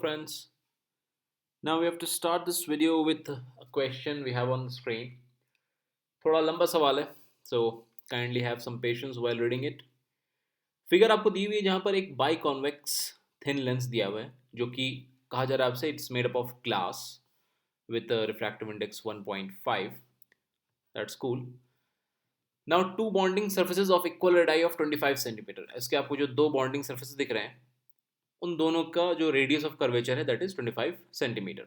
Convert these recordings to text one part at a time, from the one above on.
Friends, now we have to start this video with a question we have on the screen. थोड़ा लंबा सवाल है, so kindly have some patience while reading it. Figure आपको दी हुई है जहाँ पर एक बाई कॉन्वेक्स थिन लेंस दिया हुआ है जो कि कहा जा रहा है आपसे it's made up of glass with refractive index 1.5. That's cool. Now two bounding surfaces of equal radii of 25 centimetre. इसके आपको जो दो बॉन्डिंग सर्फेसेज दिख रहे हैं उन दोनों का जो रेडियस ऑफ कर्वेचर है that is 25 centimetre.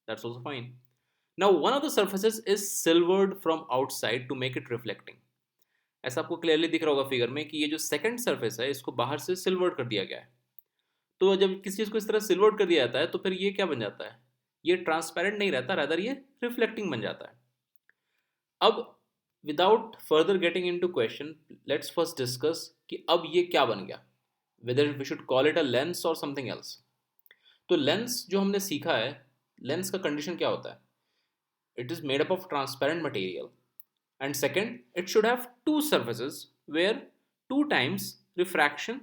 That's also fine. Now one of the surfaces is silvered from outside to make it reflecting. ऐसा आपको क्लियरली दिख रहा होगा फिगर में कि ये जो सेकंड सरफेस है इसको बाहर से सिल्वर्ड कर दिया गया है. तो जब किसी चीज़ को इस तरह सिल्वर्ड कर दिया जाता है तो फिर ये क्या बन जाता है, ये ट्रांसपेरेंट नहीं रहता, रादर ये रिफ्लेक्टिंग बन जाता है. अब without further getting into question let's first discuss कि अब ये क्या बन गया, whether we should call it a lens और समथिंग एल्स. तो लेंस जो हमने सीखा है, लेंस का कंडीशन क्या होता है, it is made up of transparent material, and second it should have two surfaces where two times refraction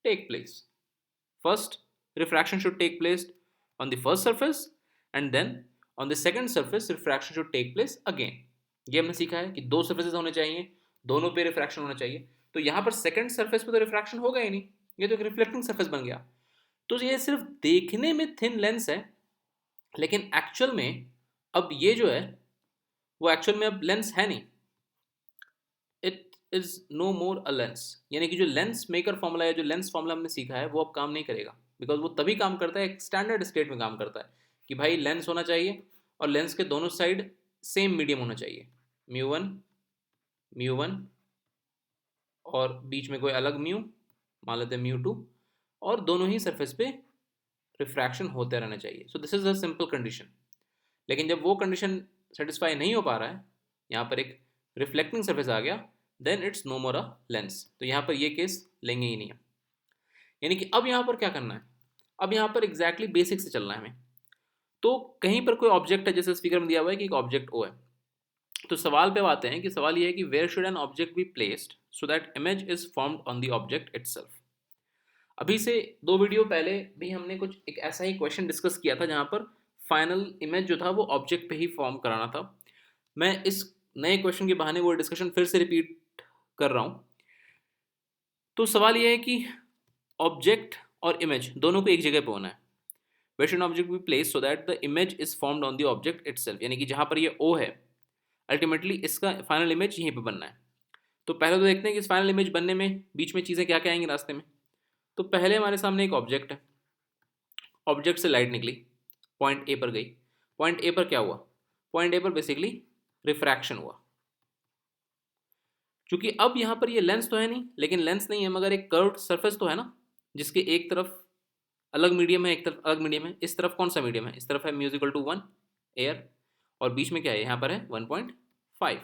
take place. First refraction should take place on the first surface and then on the second surface refraction should take place again. ये हमने सीखा है कि दो surfaces होने चाहिए, दोनों पे रिफ्रैक्शन होना चाहिए. तो यहाँ पर सेकंड सरफेस पे तो रिफ्रैक्शन होगा ही नहीं, ये तो एक रिफ्लेक्टिंग सरफेस बन गया. तो ये सिर्फ देखने में थिन लेंस है, लेकिन एक्चुअल में अब ये जो है वो एक्चुअल में अब लेंस है नहीं. It is no more a lens. यानी कि जो लेंस मेकर फॉर्मूला है, जो लेंस फॉर्मूला हमने सीखा है वो अब काम नहीं करेगा, बिकॉज वो तभी काम करता है, एक स्टैंडर्ड स्टेट में काम करता है कि भाई लेंस होना चाहिए और लेंस के दोनों साइड सेम मीडियम होना चाहिए, म्यू वन और बीच में कोई अलग म्यू, मान लेते हैं म्यू 2, और दोनों ही सरफेस पे रिफ्रैक्शन होते रहना चाहिए. So this is a simple condition. लेकिन जब वो कंडीशन सेटिस्फाई नहीं हो पा रहा है, यहाँ पर एक रिफ्लेक्टिंग सरफेस आ गया, then it's no more a lens. तो यहाँ पर ये केस लेंगे ही नहीं है. यानी कि अब यहाँ पर क्या करना है, अब यहाँ पर एग्जैक्टली बेसिक से चलना है हमें. तो कहीं पर कोई ऑब्जेक्ट है, जैसे स्पीकर में दिया हुआ है कि एक ऑब्जेक्ट ओ है. तो सवाल पे आते हैं कि सवाल ये है कि where should an object be placed so that image is formed on the object itself. अभी से दो वीडियो पहले भी हमने कुछ एक ऐसा ही क्वेश्चन डिस्कस किया था जहाँ पर फाइनल इमेज जो था वो ऑब्जेक्ट पे ही फॉर्म कराना था. मैं इस नए क्वेश्चन के बहाने वो डिस्कशन फिर से रिपीट कर रहा हूँ. तो सवाल ये है कि ऑब्जेक्ट और इमेज दोनों को एक जगह पे होना है. Where should object be place so that the image is formed on the object itself. यानी कि जहाँ पर ये ओ है, अल्टीमेटली इसका फाइनल इमेज यहीं पे बनना है. तो पहले तो देखते हैं कि इस फाइनल इमेज बनने में बीच में चीज़ें क्या क्या आएंगी रास्ते में. तो पहले हमारे सामने एक ऑब्जेक्ट है, ऑब्जेक्ट से लाइट निकली, पॉइंट ए पर गई. पॉइंट ए पर क्या हुआ, पॉइंट ए पर बेसिकली रिफ्रैक्शन हुआ. क्योंकि अब यहाँ पर ये लेंस तो है नहीं, लेकिन लेंस नहीं है मगर एक कर्व्ड सरफेस तो है ना, जिसके एक तरफ अलग मीडियम है, एक तरफ अलग मीडियम है. इस तरफ कौन सा मीडियम है, इस तरफ है म्यूजिकल टू 1 एयर, और बीच में क्या है, यहाँ पर है 1.5.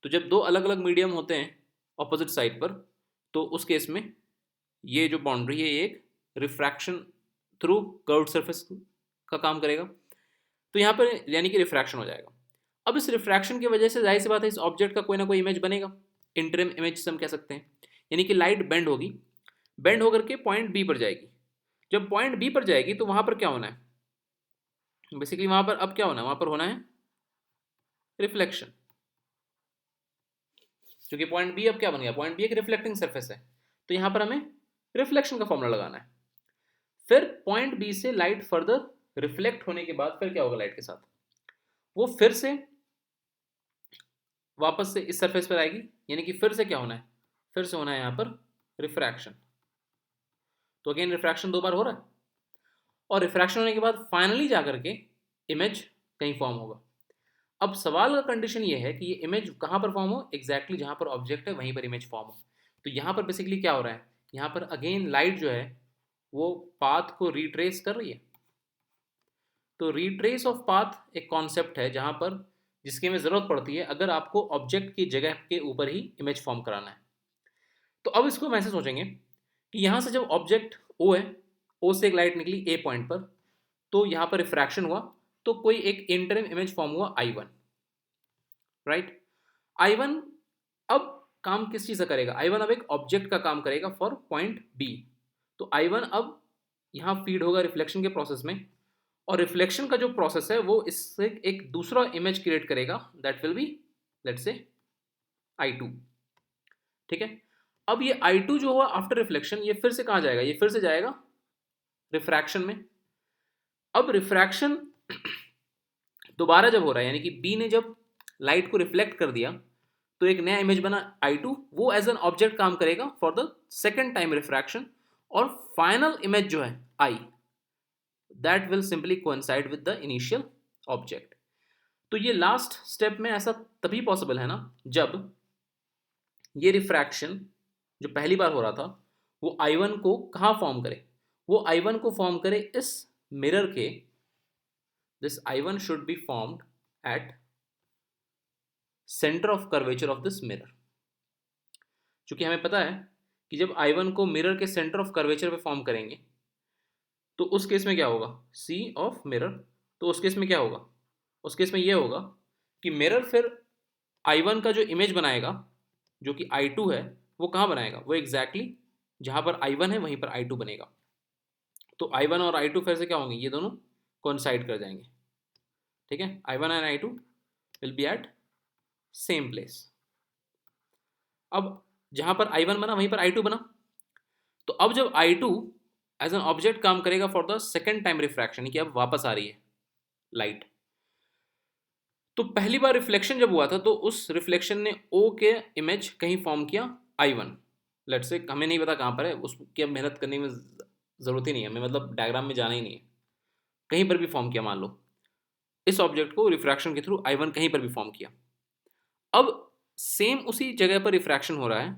तो जब दो अलग अलग मीडियम होते हैं ऑपोजिट साइड पर, तो उस केस में ये जो बाउंड्री है ये एक रिफ्रैक्शन थ्रू कर्व्ड सरफेस का काम करेगा. तो यहाँ पर यानी कि रिफ्रैक्शन हो जाएगा. अब इस रिफ्रैक्शन की वजह से जाहिर सी बात है इस ऑब्जेक्ट का कोई ना कोई इमेज बनेगा, इंटरम इमेज से हम कह सकते हैं. यानी कि लाइट बेंड होगी, बेंड होकर के पॉइंट बी पर जाएगी. जब पॉइंट बी पर जाएगी तो वहाँ पर क्या होना है, बेसिकली वहाँ पर अब क्या होना है, वहाँ पर होना है रिफ्लेक्शन. क्योंकि पॉइंट बी अब क्या बन गया, पॉइंट बी एक रिफ्लेक्टिंग सरफेस है, तो यहाँ पर हमें रिफ्लेक्शन का फॉर्मूला लगाना है. फिर पॉइंट बी से लाइट फर्दर रिफ्लेक्ट होने के बाद फिर क्या होगा लाइट के साथ, वो फिर से वापस से इस सरफेस पर आएगी. यानी कि फिर से क्या होना है, फिर से होना है यहाँ पर रिफ्रैक्शन. तो अगेन रिफ्रैक्शन दो बार हो रहा है, और रिफ्रैक्शन होने के बाद फाइनली जाकर के इमेज कहीं फॉर्म होगा. अब सवाल का कंडीशन ये है कि ये इमेज कहाँ पर फॉर्म हो, एग्जैक्टली जहाँ पर ऑब्जेक्ट है वहीं पर इमेज फॉर्म हो. तो यहाँ पर बेसिकली क्या हो रहा है, यहाँ पर अगेन लाइट जो है वो पाथ को रिट्रेस कर रही है. तो रिट्रेस ऑफ पाथ एक कॉन्सेप्ट है जहाँ पर जिसकी हमें ज़रूरत पड़ती है अगर आपको ऑब्जेक्ट की जगह के ऊपर ही इमेज फॉर्म कराना है. तो अब इसको हम ऐसे सोचेंगे कि यहाँ से जब ऑब्जेक्ट ओ है, ओ से एक लाइट निकली ए पॉइंट पर, तो यहाँ पर रिफ्रैक्शन हुआ, तो कोई एक इंटरम इमेज फॉर्म हुआ I1, राइट. I1 अब काम किस चीज़ का करेगा, I1 अब एक ऑब्जेक्ट का काम करेगा फॉर पॉइंट बी. तो I1 अब यहाँ फीड होगा रिफ्लेक्शन के प्रोसेस में, और रिफ्लेक्शन का जो प्रोसेस है वो इससे एक दूसरा इमेज क्रिएट करेगा, that will be let's say I2। ठीक है, अब ये I2 जो हुआ आफ्टर रिफ्लेक्शन, ये फिर से कहाँ जाएगा, ये फिर से जाएगा रिफ्रैक्शन में। अब रिफ्रैक्शन दोबारा जब हो रहा है, यानी कि बी ने जब लाइट को रिफ्लेक्ट कर दिया तो एक नया इमेज बना I2, वो एज एन ऑब्जेक्ट काम करेगा for the second time refraction, और फाइनल इमेज जो है I, that will simply coincide with the initial object. तो ये लास्ट स्टेप में ऐसा तभी पॉसिबल है ना, जब ये रिफ्रैक्शन जो पहली बार हो रहा था वो I1 को कहाँ फॉर्म करे, वो I1 को फॉर्म करे इस मिरर के, this I1 should be formed at centre of curvature of this mirror. क्योंकि हमें पता है कि जब I1 को मिरर के सेंटर ऑफ कर्वेचर पे फॉर्म करेंगे तो उस केस में क्या होगा, C ऑफ मिरर, तो उस केस में क्या होगा, उस केस में ये होगा कि मिरर फिर I1 का जो इमेज बनाएगा जो कि I2 है, वो कहाँ बनाएगा, वो एग्जैक्टली जहाँ पर I1 है वहीं पर I2 बनेगा। तो I1 और I2 फिर से क्या होंगे, ये दोनों कोइंसाइड कर जाएंगे। ठीक है, I1 and I2 will be at same place. अब जहाँ पर I1 बना वहीं पर I2 बना, तो अब जब I2 एज एन ऑब्जेक्ट काम करेगा for the second time refraction, कि अब वापस आ रही है लाइट, तो पहली बार रिफ्लेक्शन जब हुआ था तो उस रिफ्लेक्शन ने O के इमेज कहीं फॉर्म किया I1, लेट से हमें नहीं पता कहाँ पर है, उसकी अब मेहनत करने में ज़रूरत ही नहीं है हमें, मतलब डायग्राम में जाना ही नहीं है, कहीं पर भी फॉर्म किया, मान लो इस ऑब्जेक्ट को रिफ्रैक्शन के थ्रू I1 कहीं पर भी फॉर्म किया। अब सेम उसी जगह पर रिफ्रैक्शन हो रहा है,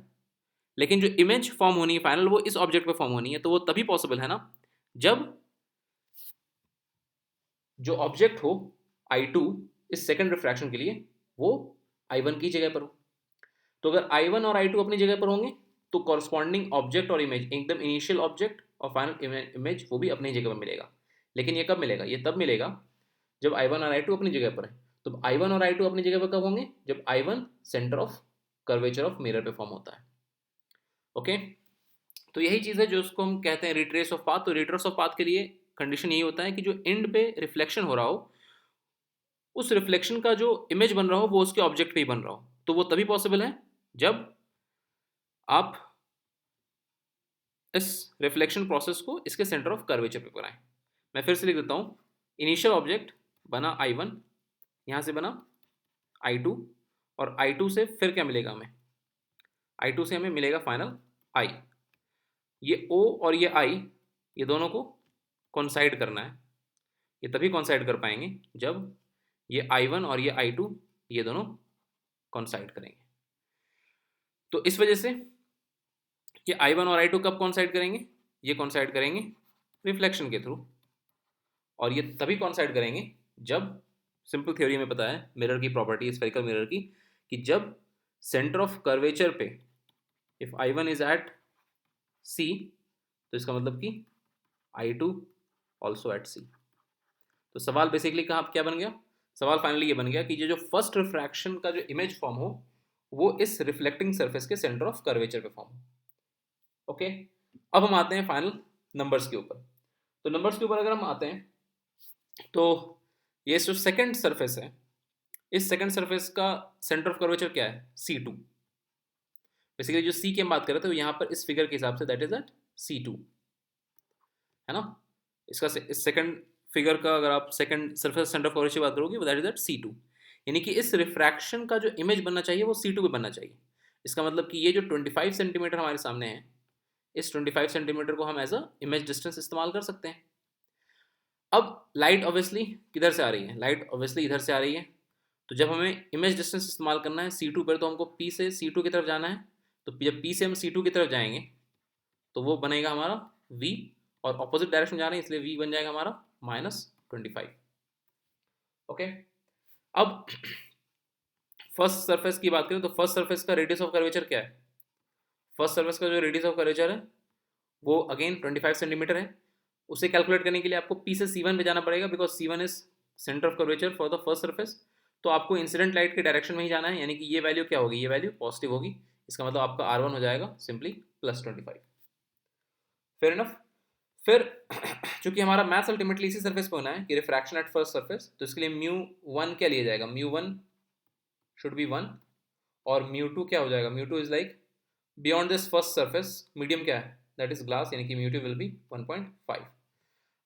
लेकिन जो इमेज फॉर्म होनी है फाइनल वो इस ऑब्जेक्ट पे फॉर्म होनी है, तो वो तभी पॉसिबल है ना जब जो ऑब्जेक्ट हो I2 इस सेकंड रिफ्रैक्शन के लिए वो I1 की जगह पर हो। तो अगर I1 और I2 अपनी जगह पर होंगे तो कॉरस्पॉन्डिंग ऑब्जेक्ट और इमेज, एकदम इनिशियल ऑब्जेक्ट और फाइनल इमेज वो भी अपनी जगह पर मिलेगा। लेकिन ये कब मिलेगा, ये तब मिलेगा जब I1 और I2 अपनी जगह पर है। तो I1 और I2 अपनी जगह पर कब होंगे, जब I1 centre of curvature of mirror पे फॉर्म होता है। ओके, तो यही चीज़ है जो उसको हम कहते हैं रिट्रेस ऑफ पाथ। तो रिट्रेस ऑफ पाथ के लिए कंडीशन यही होता है कि जो एंड पे रिफ्लेक्शन हो रहा हो उस रिफ्लेक्शन का जो इमेज बन रहा हो वो उसके ऑब्जेक्ट पे ही बन रहा हो। तो वो तभी पॉसिबल है जब आप इस रिफ्लेक्शन प्रोसेस को इसके सेंटर ऑफ कर्वेचर पे कराएं। मैं फिर से लिख देता हूँ, इनिशियल ऑब्जेक्ट बना I1, यहाँ से बना I2, और I2 से फिर क्या मिलेगा हमें, I2 से हमें मिलेगा फाइनल I। ये O और ये I, ये दोनों को कॉन्साइड करना है। ये तभी कॉन्साइड कर पाएंगे जब ये I1 और ये I2 ये दोनों कॉन्साइड करेंगे। तो इस वजह से ये I1 और I2 कब कॉन्साइड करेंगे, ये कॉन्साइड करेंगे रिफ्लेक्शन के थ्रू, और ये तभी कॉन्साइड करेंगे जब, सिंपल थ्योरी में पता है मिरर की प्रॉपर्टी, स्फेरिकल मिरर की, कि जब सेंटर ऑफ कर्वेचर पे if I1 is at C तो इसका मतलब कि I2 ऑल्सो एट C। तो सवाल बेसिकली कहाँ क्या बन गया, सवाल फाइनली ये बन गया कि ये जो फर्स्ट रिफ्रैक्शन का जो इमेज फॉर्म हो वो इस रिफ्लेक्टिंग सरफेस के सेंटर ऑफ कर्वेचर पे फॉर्म हो। ओके, अब हम आते हैं फाइनल नंबर्स के ऊपर। तो नंबर्स के ऊपर अगर हम आते हैं तो ये जो सेकंड सरफेस है, इस सेकंड सरफेस का सेंटर ऑफ कर्वेचर क्या है, C2। बेसिकली जो C की हम बात कर रहे थे वो यहाँ पर इस फिगर के हिसाब say that is eight C2, है ना। इसका इस सेकंड फिगर का अगर आप second surface centre of curvature की बात करोगे दैट इज एट C2, यानी कि इस रिफ्रैक्शन का जो इमेज बनना चाहिए वो C2 पे बनना चाहिए। इसका मतलब कि ये जो 25 सेंटीमीटर हमारे सामने है, इस 25 सेंटीमीटर को हम एज अ इमेज डिस्टेंस इस्तेमाल कर सकते हैं। अब लाइट ऑब्वियसली किधर से आ रही है, लाइट ऑब्वियसली इधर से आ रही है, तो जब हमें इमेज डिस्टेंस इस्तेमाल करना है C2 पर तो हमको P से C2 की तरफ जाना है। तो जब P से हम C2 की तरफ जाएंगे तो वो बनेगा हमारा V, और ऑपोजिट डायरेक्शन जा रहे हैं इसलिए V बन जाएगा हमारा -25। ओके, अब फर्स्ट सरफेस की बात करें तो फर्स्ट सरफेस का रेडियस ऑफ कर्वेचर क्या है, फर्स्ट सरफेस का जो रेडियस ऑफ कर्वेचर है वो अगेन 25 सेंटीमीटर है। उसे कैलकुलेट करने के लिए आपको P से C1 पे जाना पड़ेगा because C1 is centre of curvature for the first surface. तो आपको इंसिडेंट लाइट के डायरेक्शन में ही जाना है, यानी कि ये वैल्यू क्या होगी, ये वैल्यू पॉजिटिव होगी। इसका मतलब आपका R1 हो जाएगा सिंपली +25। Fair enough. फिर चूंकि हमारा मैथ्स अल्टीमेटली इसी सरफेस पे होना है कि रिफ्रैक्शन एट फर्स्ट सरफेस, तो इसके लिए म्यू 1 क्या लिया जाएगा, म्यू 1 शुड बी 1, और म्यू 2 क्या हो जाएगा, mu 2 is like beyond this first surface, medium क्या है, दैट इज ग्लास, यानी कि म्यू 2 विल बी 1.5।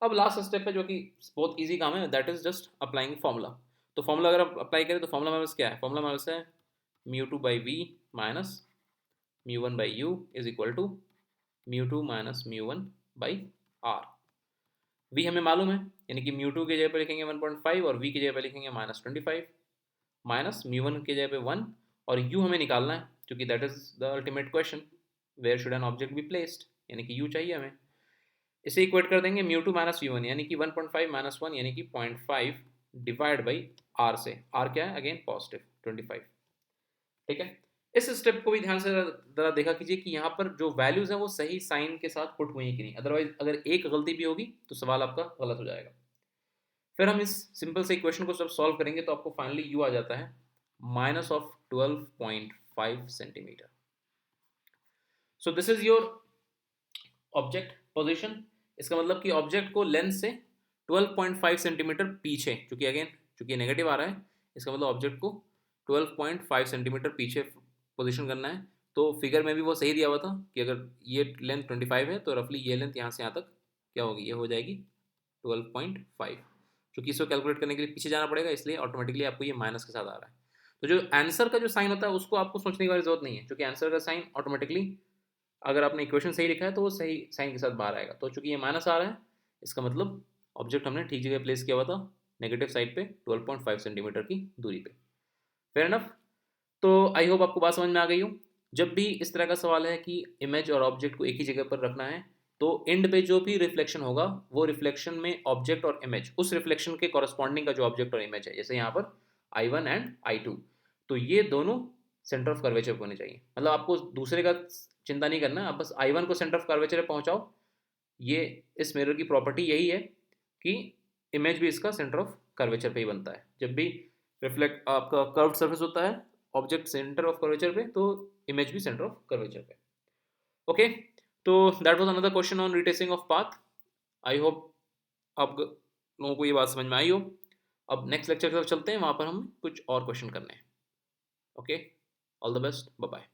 अब लास्ट स्टेप है जो कि बहुत ईजी काम है, that is just applying formula. तो फॉर्मूला अगर आप अप्लाई करें तो फॉर्मूला हमारे पास क्या है, फॉर्मूला हमारे पास है μ2/v minus μ1/u is equal to μ2 minus μ1/r। v हमें मालूम है, यानी कि μ2 की जगह पर लिखेंगे 1.5 और v की जगह पर लिखेंगे -25, माइनस μ1 की जगह पे 1, और u हमें निकालना है क्योंकि that is the ultimate question, where should an object be placed, यानी कि u चाहिए हमें। इसे इक्वेट कर देंगे μ2 माइनस μ1, यानी कि 1.5 माइनस 1 यानी कि 0.5 डिवाइड बाई r से, r क्या है अगेन पॉजिटिव 25। ठीक है, इस स्टेप को भी ध्यान से जरा देखा कीजिए कि यहाँ पर जो वैल्यूज हैं वो सही साइन के साथ पुट हुई है कि नहीं, अदरवाइज अगर एक गलती भी होगी तो सवाल आपका गलत हो जाएगा। फिर हम इस सिंपल से इक्वेशन को जब सॉल्व करेंगे तो आपको फाइनली यू आ जाता है -12.5 centimetre. So this is your object position. इसका मतलब कि ऑब्जेक्ट को लेंथ से 12.5 सेंटीमीटर पीछे, क्योंकि अगेन चूंकि नेगेटिव आ रहा है, इसका मतलब ऑब्जेक्ट को 12.5 सेंटीमीटर पीछे पोजीशन करना है। तो फिगर में भी वो सही दिया हुआ था कि अगर ये लेंथ 25 है तो रफली ये लेंथ यहाँ से यहाँ तक क्या होगी, ये हो जाएगी 12.5। क्योंकि इसको कैलकुलेट करने के लिए पीछे जाना पड़ेगा, इसलिए ऑटोमेटिकली आपको ये माइनस के साथ आ रहा है। तो जो आंसर का जो साइन होता है उसको आपको सोचने की जरूरत नहीं है, क्योंकि आंसर का साइन ऑटोमेटिकली अगर आपने इक्वेशन सही लिखा है तो वो सही साइन के साथ बाहर आएगा। तो चूंकि ये माइनस आ रहा है, इसका मतलब ऑब्जेक्ट हमने ठीक जगह प्लेस किया हुआ था, नेगेटिव साइड पे 12.5 सेंटीमीटर की दूरी पे। Fair enough. तो आई होप आपको बात समझ में आ गई हो। जब भी इस तरह का सवाल है कि इमेज और ऑब्जेक्ट को एक ही जगह पर रखना है, तो एंड पे जो भी रिफ्लेक्शन होगा वो रिफ्लेक्शन में ऑब्जेक्ट और इमेज, उस रिफ्लेक्शन के कॉरस्पॉन्डिंग का जो ऑब्जेक्ट और इमेज है, जैसे यहाँ पर I1 एंड I2, तो ये दोनों सेंटर ऑफ कर्वेचर होने चाहिए। मतलब आपको दूसरे का चिंता नहीं करना, आप बस I1 को सेंटर ऑफ कर्वेचर पे पहुँचाओ। ये इस मिरर की प्रॉपर्टी यही है कि इमेज भी इसका सेंटर ऑफ कर्वेचर पे ही बनता है। जब भी रिफ्लेक्ट आपका कर्व्ड सरफेस होता है ऑब्जेक्ट सेंटर ऑफ कर्वेचर पे, तो इमेज भी सेंटर ऑफ कर्वेचर पे। ओके, तो that was another question on retracing of path. I hope आप लोगों को ये बात समझ में आई हो। अब नेक्स्ट लेक्चर की तरफ चलते हैं, वहाँ पर हम कुछ और क्वेश्चन करने हैं। Okay, all the best, bye bye.